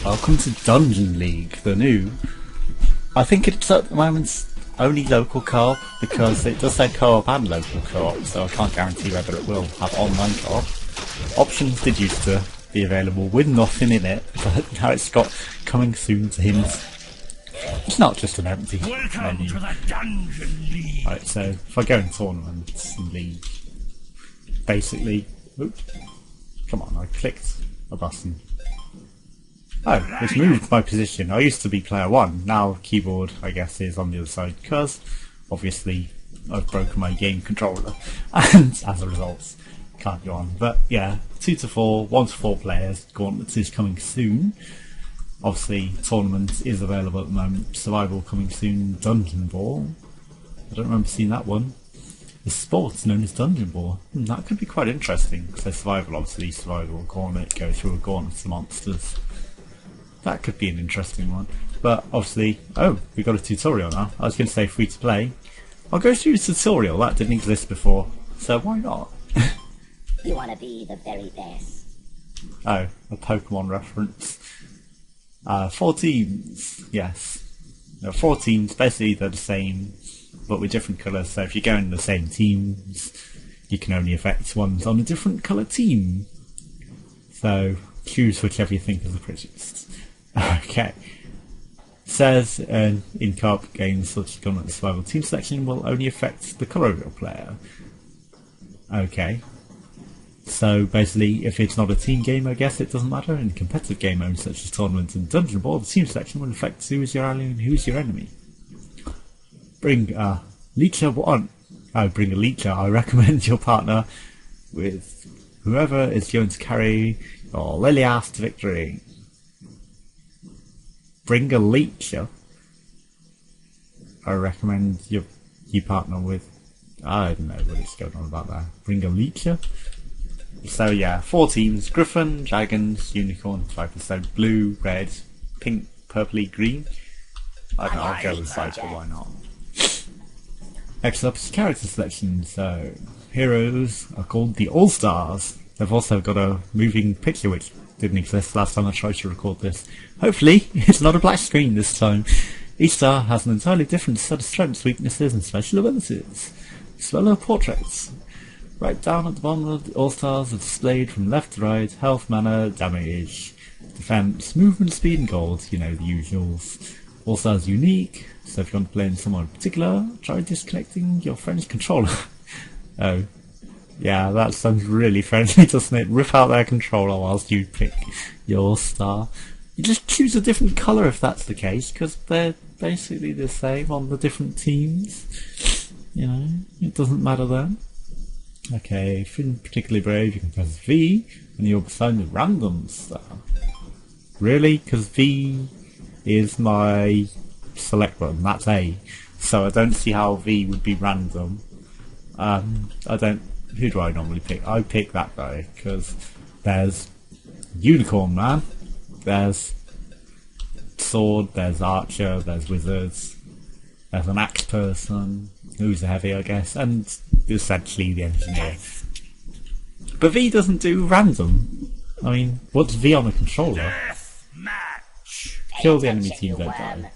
Welcome to Dungeon League, the new. I think it's at the moment only local co-op because it does say co-op and local co-op, so I can't guarantee whether it will have online co-op. Options did used to be available with nothing in it, but now it's got coming soon to hints. It's not just an empty menu. To the Dungeon League. Right, so if I go in tournaments and league, basically, oops, come on, I clicked a button. Oh, it's moved my position. I used to be player 1, now keyboard, I guess, is on the other side, because, obviously, I've broken my game controller, and as a result, can't go on. But, yeah, 2 to 4, 1 to 4 players, Gauntlets is coming soon. Obviously, tournament is available at the moment, Survival coming soon, Dungeon Ball. I don't remember seeing that one. The sport's known as Dungeon Ball. That could be quite interesting, so Survival, obviously, Survival, Gauntlet, go through a gauntlet of monsters. That could be an interesting one. But obviously, oh, we got a tutorial now. I was going to say free to play. I'll go through the tutorial. That didn't exist before, so why not? You want to be the very best. Oh, a Pokemon reference. 4 teams, yes. There are 4 teams. Basically, they're the same, but with different colours. So if you go in the same teams, you can only affect ones on a different colour team. So choose whichever you think is the prettiest. Okay. Says in co-op games such as Gauntlet Survival, team selection will only affect the colour of your player. Okay. So basically, if it's not a team game, I guess it doesn't matter. In competitive game modes such as tournaments and Dungeon Ball, the team selection will affect who is your ally and who is your enemy. Bring a leecher one. Bring a leecher. I recommend your partner with whoever is going to carry your lily ass to victory. Bring a leecher. I recommend you partner with. I don't know what is going on about there. Bring a leecher. So yeah, 4 teams: Griffin, Dragons, Unicorn, Viper. So blue, red, pink, purpley, green. I don't know. I'll go with Viper. Why not? Next up is character selection. So heroes are called the All Stars. They've also got a moving picture which didn't exist last time I tried to record this. Hopefully, it's not a black screen this time. Each star has an entirely different set of strengths, weaknesses and special abilities. Smaller portraits. Right down at the bottom of the All-Stars are displayed from left to right: health, mana, damage, defense, movement, speed and gold, you know, the usuals. All-Stars unique, so if you want to play in someone in particular, try disconnecting your friend's controller. Oh. Yeah, that sounds really friendly, doesn't it? Rip out their controller whilst you pick your star. You just choose a different colour if that's the case, because they're basically the same on the different teams. You know, it doesn't matter then. Okay, if you're particularly brave, you can press V, and you'll be assigned a random star. Really? Because V is my select button, that's A. So I don't see how V would be random. Who do I normally pick? I pick that guy, because there's Unicorn Man, there's Sword, there's Archer, there's Wizards, there's an Axe person, who's a heavy I guess, and essentially the Engineer. But V doesn't do random. I mean, what's V on a controller? Death match. Kill the enemy team, don't die.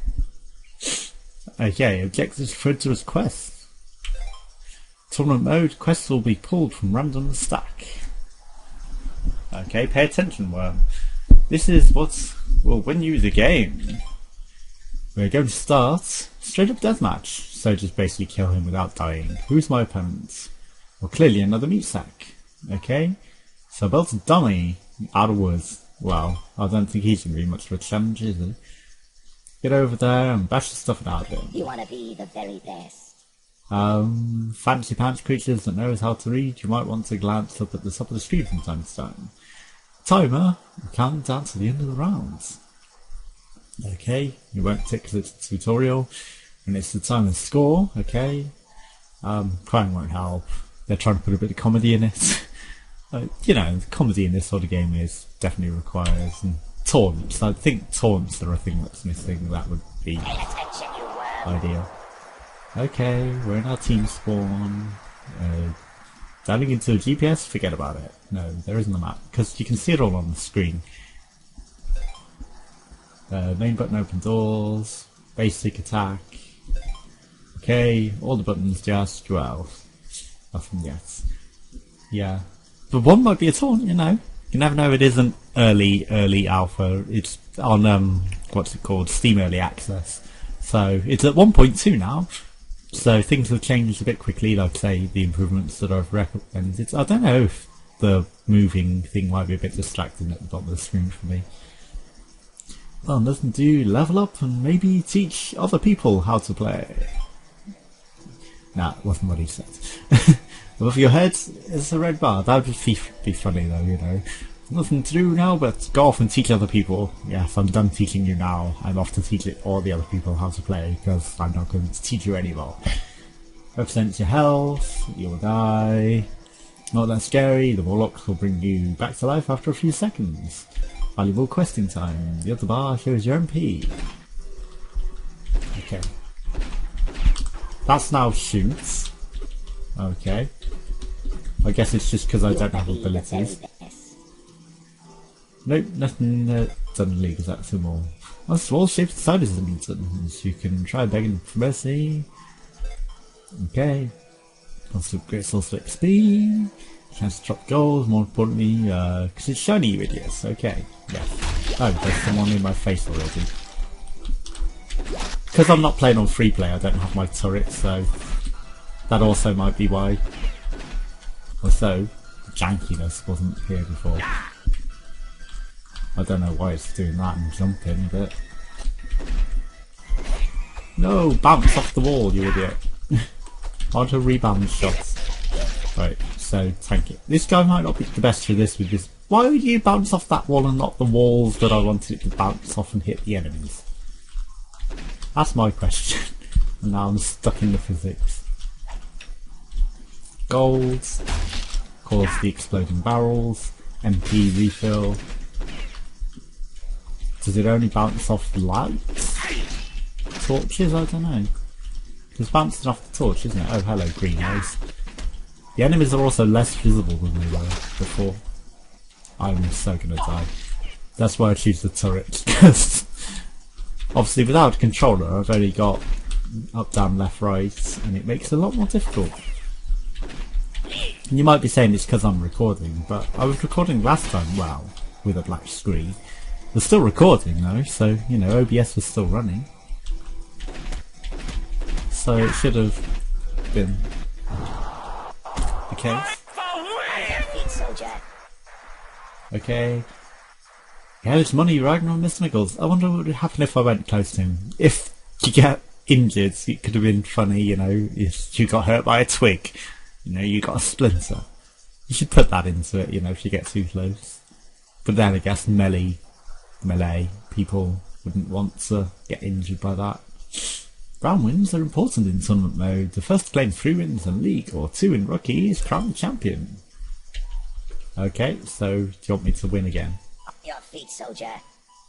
Okay, objectives referred to as quests. Tournament mode, quests will be pulled from random stack. Okay, pay attention, worm. This is what will win you the game. We're going to start straight up deathmatch, so just basically kill him without dying. Who's my opponent? Well, clearly another meat sack. Okay, so I built a dummy out of wood. Well, I don't think he's going to be much of a challenge, is he? Get over there and bash the stuff out of him. You want to be the very best. Fancy pants creatures that knows how to read, you might want to glance up at the top of the screen from time to time. Timer, count down to the end of the round. Okay, you won't tick the tutorial, and it's the time to score, okay. Crying won't help, they're trying to put a bit of comedy in it. You know, comedy in this sort of game is definitely requires, and taunts, I think taunts are a thing that's missing, that would be ideal. Okay, we're in our team spawn. Diving into the GPS, forget about it. No, there isn't a map, because you can see it all on the screen. Main button open doors, basic attack. Okay, all the buttons just, well, nothing yet. Yeah. But one might be a taunt, you know. You never know, it isn't early alpha. It's on, what's it called? Steam Early Access. So, it's at 1.2 now. So, things have changed a bit quickly, like say, the improvements that I've recommended. I don't know if the moving thing might be a bit distracting at the bottom of the screen for me. Well, nothing to do, level up and maybe teach other people how to play. Nah, it wasn't what he said. Above your head is a red bar. That would just be funny though, you know. Nothing to do now but go off and teach other people. Yes, I'm done teaching you now. I'm off to teach all the other people how to play, because I'm not going to teach you anymore. Represents your health, you'll die. Not that scary, the warlocks will bring you back to life after a few seconds. Valuable questing time. The other bar shows your MP. Okay. That's now shoots. Okay. I guess it's just because I don't have abilities. Nope, nothing done league, that's them all. A small shaped side is buttons. You can try begging for mercy. Okay. Also great source of XP. Chance to drop goals, more importantly, because it's shiny, you idiots. Okay. Yeah. Oh, there's someone in my face already. Because I'm not playing on free play, I don't have my turret, so that also might be why. Also, the jankiness wasn't here before. I don't know why it's doing that and jumping, but... No! Bounce off the wall, you idiot! I want a rebound shot. Right, so tank it. This guy might not be the best for this with this. Why would you bounce off that wall and not the walls that I wanted it to bounce off and hit the enemies? That's my question. And now I'm stuck in the physics. Golds. Of course, the exploding barrels. MP refill. Does it only bounce off the lights? Torches? I don't know. It's bouncing off the torch, isn't it? Oh, hello, green eyes. The enemies are also less visible than they were before. I'm so gonna die. That's why I choose the turret, because obviously without a controller I've only got up, down, left, right, and it makes it a lot more difficult. And you might be saying it's because I'm recording, but I was recording last time, well, with a black screen. We're still recording though, so, you know, OBS was still running. So it should have been the case. Okay. Yeah, it's money riding on Mr. Nichols. I wonder what would happen if I went close to him. If you get injured, it could have been funny, you know, if you got hurt by a twig. You know, you got a splinter. You should put that into it, you know, if you get too close. But then I guess melee people wouldn't want to get injured by that. Round wins are important in tournament mode. The first to claim 3 wins in league or 2 in rookie is crowned champion. Okay, so do you want me to win again? Up your feet, soldier.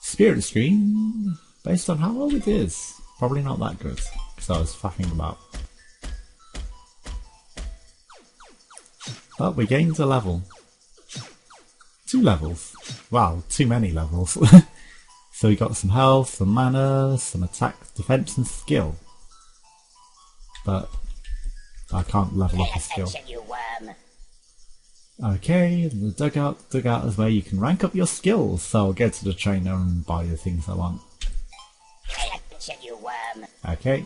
Spirit screen, based on how well it is. Probably not that good, because I was faffing about. But we gained a level. 2 levels. Wow, too many levels. So we got some health, some mana, some attack, defense and skill. But I can't level up a skill. Attention, you worm. Okay, the dugout. Dugout is where you can rank up your skills. So I'll go to the trainer and buy the things I want. Attention, you worm. Okay.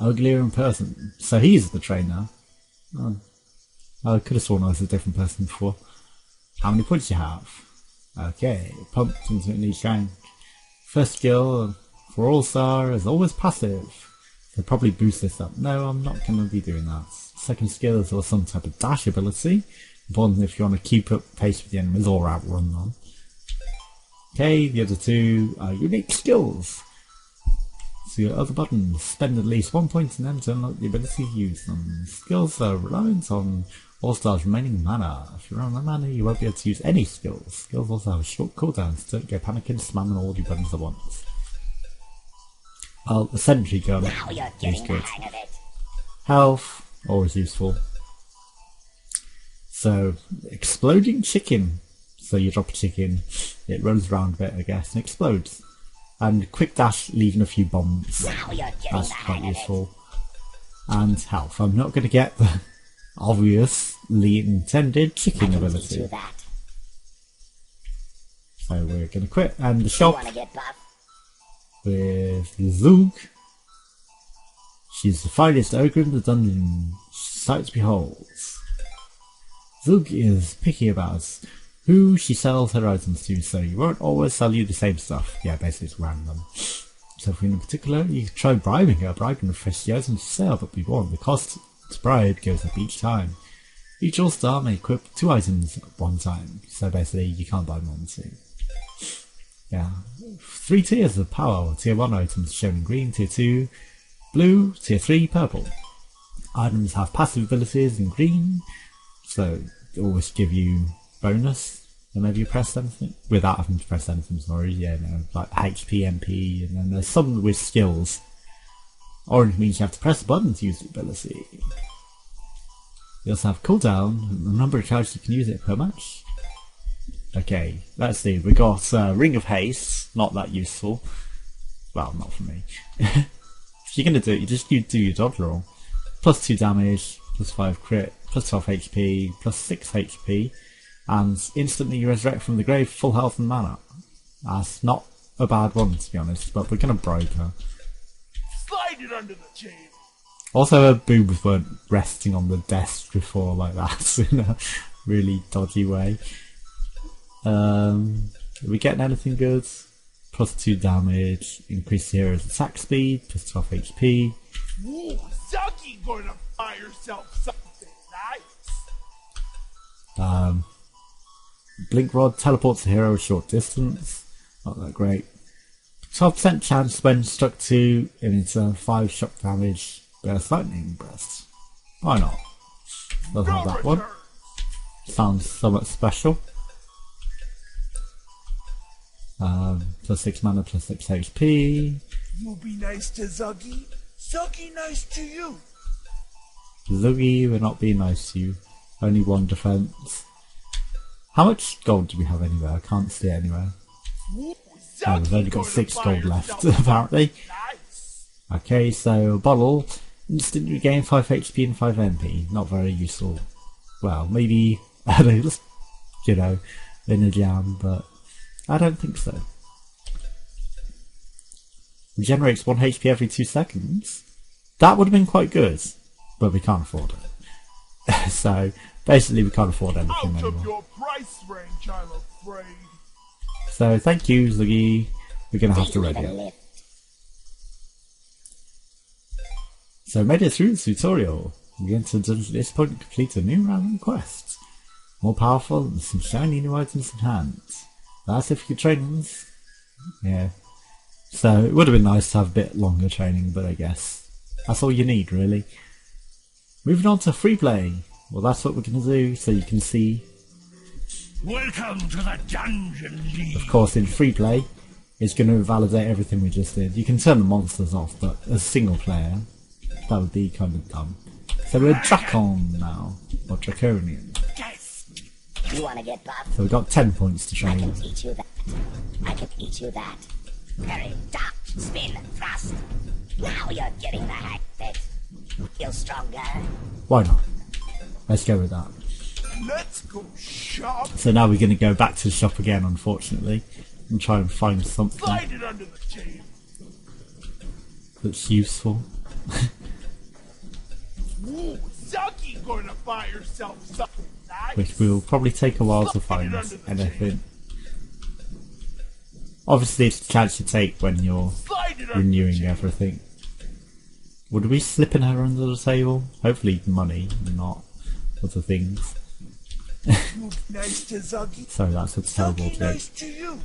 Uglier in person. So he's the trainer. Oh. I could have sworn I was a different person before. How many points do you have? Okay, pumped into each rank. First skill for All-Star is always passive. So probably boost this up. No, I'm not going to be doing that. Second skill is some type of dash ability. Important if you want to keep up pace with the enemies or outrun them. Okay, the other 2 are unique skills. So your other buttons, spend at least 1 point in them to unlock the ability to use them. Skills are reliant on All-Star's remaining mana. If you run out of mana, you won't be able to use any skills. Skills also have short cooldowns, so don't go panicking, spamming all your buttons at once. Well, the sentry gun Now you're is getting the good. hang of it. Health, always useful. So, exploding chicken. So you drop a chicken, it runs around a bit, I guess, and explodes. And quick dash, leaving a few bombs. Now you're getting That's the quite hang of it. useful. And health. I'm not going to get the obviously intended I chicken can teach ability. you that. So we're going to quit. And the You shop wanna get buff? with Zug. She's the finest ogre in the dungeon sight beholds. Zug is picky about who she sells her items to, so you won't always sell you the same stuff. Yeah, basically it's random. So if in particular, you can try bribing her, bribing her for the items for sale, but be warned, the cost to bribe goes up each time. Each all-star may equip 2 items at one time, so basically you can't buy more than 2. Yeah. 3 tiers of power. Tier 1 items shown in green, tier 2 blue, tier 3 purple. Items have passive abilities in green, so they always give you bonus whenever you press anything, without having to press anything, sorry, yeah, no, like HP, MP, and then there's some with skills. Orange means you have to press a button to use the ability. You also have cooldown, the number of charges you can use it per match. Okay, let's see, we got Ring of Haste, not that useful. Well, not for me. If you're gonna do it, you do your dodge roll. Plus 2 damage, plus 5 crit, plus 12 HP, plus 6 HP, and instantly you resurrect from the grave, full health and mana. That's not a bad one, to be honest, but we're gonna bribe her. Slide it under the table. Also, her boobs weren't resting on the desk before like that, in a really dodgy way. Are we getting anything good? Plus 2 damage, increased hero's attack speed, plus 12 HP. Ooh, Zaki gonna buy herself something nice. Blink Rod teleports the hero a short distance. Not that great. 12% chance when struck to and it's 5 shock damage. Burst lightning burst. Why not? I'll have that one. Sounds somewhat special. Plus 6 mana, plus 6 HP. You be nice to Zuggy. Zuggy nice to you. Zuggy, we're not being nice to you. Only 1 defense. How much gold do we have anywhere? I can't see it anywhere. Ooh, Oh, we've only got 6 gold left, apparently. Nice. Okay, so a bottle. Instantly regain 5 HP and 5 MP. Not very useful. Well, maybe, you know, in a jam, but I don't think so. Regenerates 1 HP every 2 seconds. That would have been quite good, but we can't afford it. So, basically we can't afford anything Out of anymore. your price range, I'm afraid. So, thank you, Zuggy. We're going to have to Do you ready need a up. lift? So, made it through the tutorial. We get to the dungeon at this point and complete a new random quest. More powerful and some shiny new items in hand. That's if you could train them. Yeah. So, it would have been nice to have a bit longer training, but I guess that's all you need, really. Moving on to free play. Well, that's what we're going to do, so you can see. Welcome to the Dungeon League. Of course, in free play, it's going to validate everything we just did. You can turn the monsters off, but as single player, that would be kind of dumb. So we're Dracon now, or Draconian. Yes. You wanna get buff? So we've got 10 points to I train. can teach you that. I can teach you that. Parry, dodge, spin, thrust. Now you're getting the hang of it. Feel stronger? Why not? Let's go with that. Let's go shop. So now we're going to go back to the shop again, unfortunately, and try and find something Slide it under the table. that's useful. Ooh, Zaki gonna buy herself something nice. Which will probably take a while to find anything. Obviously it's a chance you take when you're Slide it under the renewing table. everything. Would we slip in her under the table? Hopefully money, not other things. You nice to Zuggy. Sorry, that's a terrible Zuggy joke. nice to you.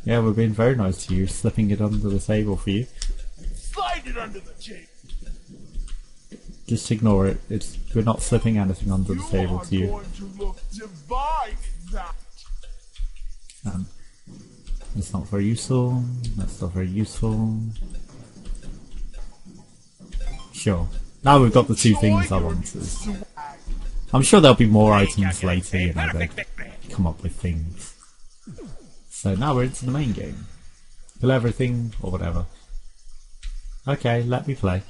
Yeah, we're being very nice to you, slipping it under the table for you. Slide it under the table. Just ignore it. We're not slipping anything under the table to You you. are going to look divine in that. That's not very useful. That's not very useful. Sure. Now we've got the 2 things I wanted. I'm sure there'll be more items later, you know, they come up with things. So now we're into the main game. Kill everything or whatever. Okay, let me play.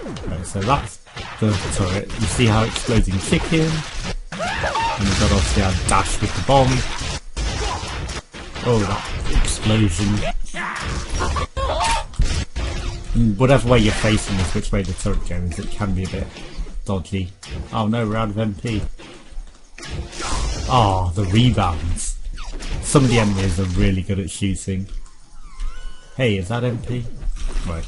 Okay, so that's the turret. You see how exploding chicken, and you've got obviously our dash with the bomb. Oh, that explosion. And whatever way you're facing is which way the turret goes. It can be a bit dodgy. Oh no, we're out of MP. Oh, the rebounds. Some of the enemies are really good at shooting. Hey, is that MP? Right.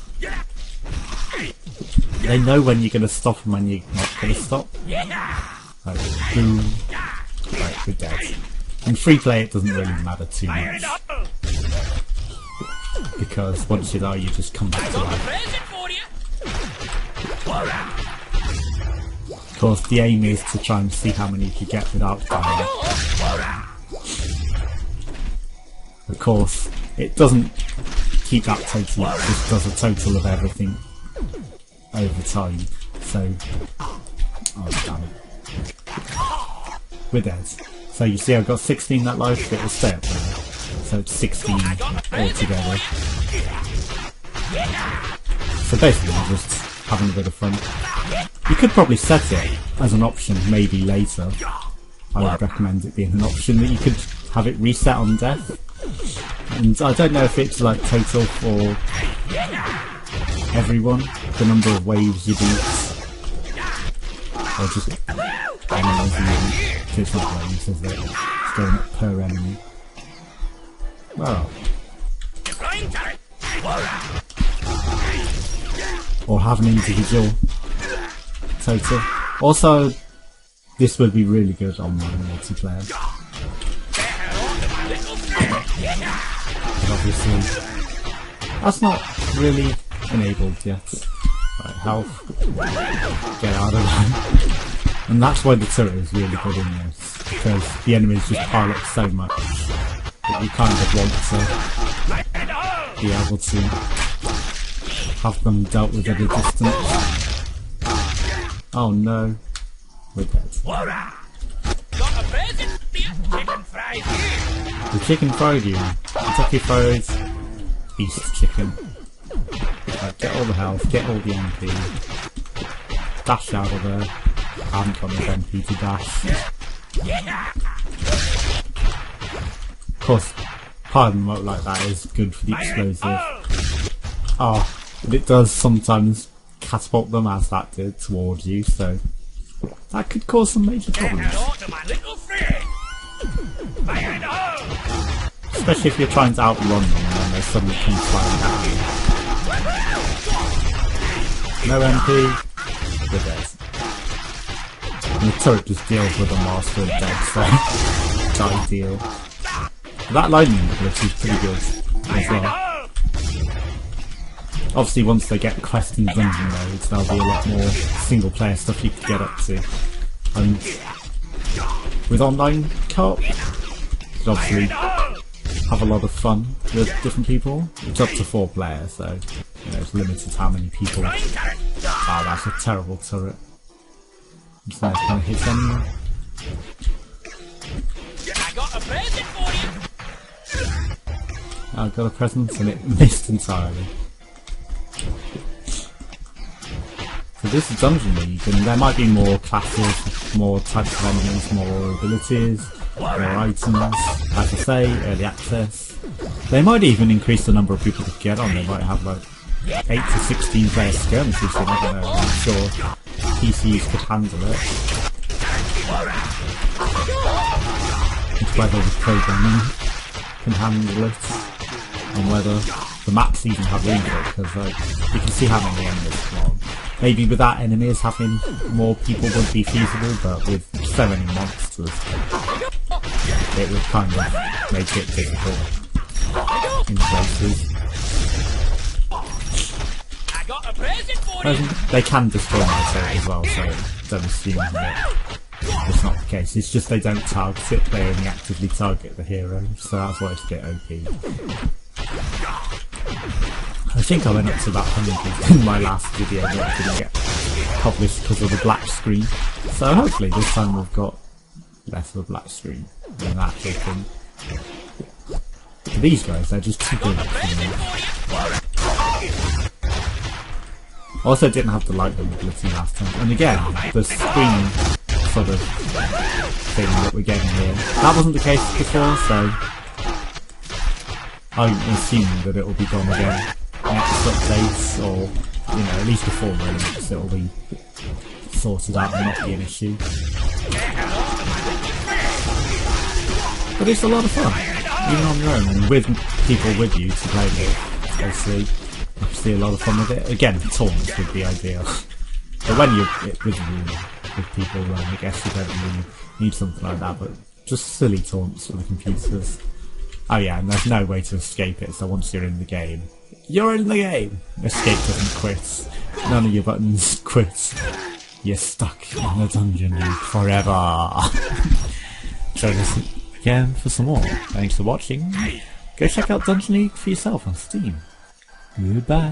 They know when you're going to stop and when you're not going to stop. Right, boom. Right, we're dead. In free play it doesn't really matter too much. Because once you die you just come back to life. Of course the aim is to try and see how many you can get without dying. Of course it doesn't keep that total, it just does a total of everything over time. So, oh damn it. We're dead. So you see I've got 16 that life, it will stay up there. So it's 16 altogether. So basically I'm just having a bit of fun. You could probably set it as an option maybe later. I would recommend it being an option that you could have it reset on death. And I don't know if it's like total for everyone, the number of waves you beat, or just enemies you beat. It's not waves, is it? It's going up per enemy. Well. Or have an individual total. Also, this would be really good on multiplayer. But obviously, that's not really enabled yet. Right, health. Get out of there. And that's why the turret is really good in this, because the enemies just pile up so much that you kind of want to be able to have them dealt with at a distance. Oh no, we're dead. The chicken fried you. Kentucky Fried Beast Chicken. Right, get all the health, get all the MP. Dash out of there. I haven't got enough MP to dash. Of course, piling them up like that is good for the explosive. Oh, but it does sometimes catapult them as that did towards you, so that could cause some major problems. Especially if you're trying to outrun them and then they suddenly come flying at you. No MP, we're dead. And the turret just deals with them whilst we're dead, so it's ideal. But that lightning ability is pretty good as well. Obviously once they get quest and dungeon modes there'll be a lot more single player stuff you can get up to. And with online co-op, you can obviously have a lot of fun with different people. It's up to 4 players, so you know, it's limited how many people. Ah, that's a terrible turret. It's nice kind of hits anyone. I got a present and it missed entirely. So this is Dungeon League, and there might be more classes, more types of enemies, more abilities, more items. Like I say, early access. They might even increase the number of people to get on. They might have like 8 to 16 player skirmishes, so I don't know, I'm sure PCs could handle it. It's whether the programming can handle it, and whether the maps even have room for it, because like, you can see how many enemies come on. Maybe without enemies having more people would be feasible, but with so many monsters, it would kind of make it difficult in places. They can destroy my turret as well, so don't assume that it's not the case. It's just they don't target it, they only actively target the hero, so that's why it's a bit OP. I think I went up to about 100 in my last video, but I didn't get published because of the black screen. So hopefully this time we've got less of a black screen than that actual thing. These guys, they're just too good for me. Also didn't have the light ability last time, and again, the screen sort of thing that we're getting here, that wasn't the case before, so I'm assuming that it will be gone again next updates, or, you know, at least before release it will be sorted out and not be an issue. But it's a lot of fun, even on your own, and with people with you to play with, obviously. A lot of fun with it. Again, taunts would be ideal. But when you're with people, then I guess you don't really need something like that, but just silly taunts for the computers. Oh yeah, and there's no way to escape it, so once you're in the game, you're in the game! Escape doesn't quit. None of your buttons quit. You're stuck in the dungeon loop forever. Join us again for some more. Thanks for watching. Go check out Dungeon League for yourself on Steam. Goodbye.